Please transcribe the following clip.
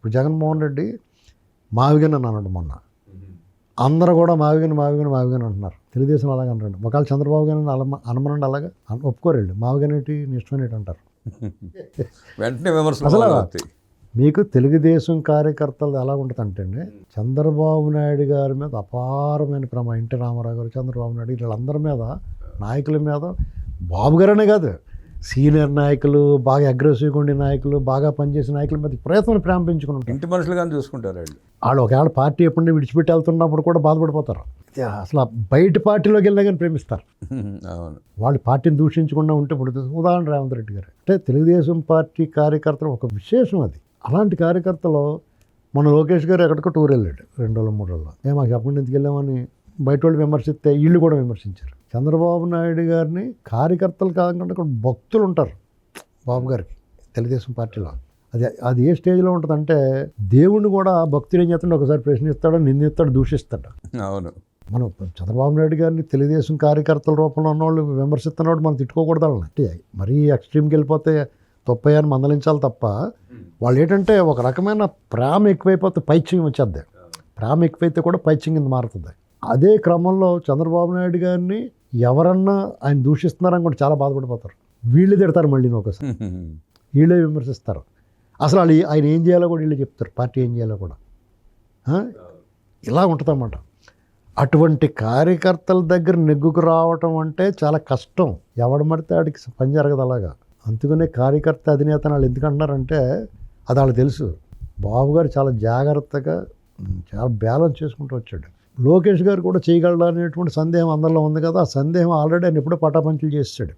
ఇప్పుడు జగన్మోహన్ రెడ్డి మావిగన్ అని అన్నాడు మొన్న. అందరూ కూడా మావిగన్ అంటున్నారు. తెలుగుదేశం అలాగే అంటారు. ఒకవేళ చంద్రబాబు గారిని అనమనండి, అలాగా ఒప్పుకోరండి. మావిగన్ ఏంటి, నీ ఇష్టం ఏంటి అంటారు. వెంటనే విమర్శలు అసలు మొదలవుతాయి. మీకు తెలుగుదేశం కార్యకర్తలు ఎలా ఉంటుందంటే అండి, చంద్రబాబు నాయుడు గారి మీద అపారమైన ప్రేమ. ఎన్టీ రామారావు గారు, చంద్రబాబు నాయుడు, వీళ్ళందరి మీద, నాయకుల మీద, బాబు గారనే కాదు, సీనియర్ నాయకులు, బాగా అగ్రెసివ్గా ఉండే నాయకులు, బాగా పనిచేసే నాయకుల మీద ప్రయత్నం ప్రేమ పెంచుకుని ఉంటారు. ఇంటి మనుషులుగానే చూసుకుంటారు వాళ్ళు. వాళ్ళు ఒకవేళ పార్టీ ఎప్పుడైనా విడిచిపెట్టి వెళ్తున్నప్పుడు కూడా బాధపడిపోతారు. అసలు బయట పార్టీలోకి వెళ్ళినా కానీ ప్రేమిస్తారు. అవును. వాళ్ళు పార్టీని దూషించకుండా ఉంటే ఇప్పుడు ఉదాహరణ రేవంత్ రెడ్డి గారు అంటే తెలుగుదేశం పార్టీ కార్యకర్తలు ఒక విశేషం అది. అలాంటి కార్యకర్తలు మన లోకేష్ గారు ఎక్కడికో టూర్ వెళ్ళాడు 2 రోజులు 3 రోజులు. మాకు చెప్పండి ఎందుకు వెళ్ళామని బయట వాళ్ళు విమర్శిస్తే వీళ్ళు కూడా విమర్శించారు. చంద్రబాబు నాయుడు గారిని కార్యకర్తలు కాకుండా ఇక్కడ భక్తులు ఉంటారు బాబు గారికి తెలుగుదేశం పార్టీలో. అది ఏ స్టేజ్లో ఉంటుందంటే దేవుణ్ణి కూడా భక్తులు ఏం చేస్తాడు, ఒకసారి ప్రశ్నిస్తాడు, నిందిస్తాడు, దూషిస్తాడు. అవును. మనం చంద్రబాబు నాయుడు గారిని తెలుగుదేశం కార్యకర్తల రూపంలో ఉన్నవాళ్ళు విమర్శిస్తున్నప్పుడు మనం తిట్టుకోకూడదు. అంటే మరీ ఎక్స్ట్రీమ్కి వెళ్ళిపోతే తప్పయ్యాన్ని మందలించాలి తప్ప, వాళ్ళు ఏంటంటే ఒక రకమైన ప్రేమ ఎక్కువైపోతే పైత్యం వచ్చేద్ది. ప్రేమ ఎక్కువైతే కూడా పైత్యం కింద మారుతుంది. అదే క్రమంలో చంద్రబాబు నాయుడు గారిని ఎవరన్నా ఆయన దూషిస్తున్నారని కూడా చాలా బాధపడిపోతారు. వీళ్ళు తిడతారు మళ్ళీ ఒకసారి, వీళ్ళే విమర్శిస్తారు. అసలు వాళ్ళు ఆయన ఏం చేయాలో కూడా వీళ్ళు చెప్తారు, పార్టీ ఏం చేయాలో కూడా. ఇలా ఉంటుందన్నమాట. అటువంటి కార్యకర్తల దగ్గర నెగ్గుకు రావటం అంటే చాలా కష్టం. ఎవడు మడితే ఆడికి పని జరగదు అలాగా. అందుకనే కార్యకర్త అధినేత వాళ్ళు ఎందుకంటున్నారంటే అది వాళ్ళకి తెలుసు. బాబు గారు చాలా జాగ్రత్తగా చాలా బ్యాలెన్స్ చేసుకుంటూ వచ్చాడు. లోకేష్ గారు కూడా చేయగలడు అనేటువంటి సందేహం అందరిలో ఉంది కదా. ఆ సందేహం ఆల్రెడీ ఆయన ఎప్పుడో పటాపంచలు చేసాడు.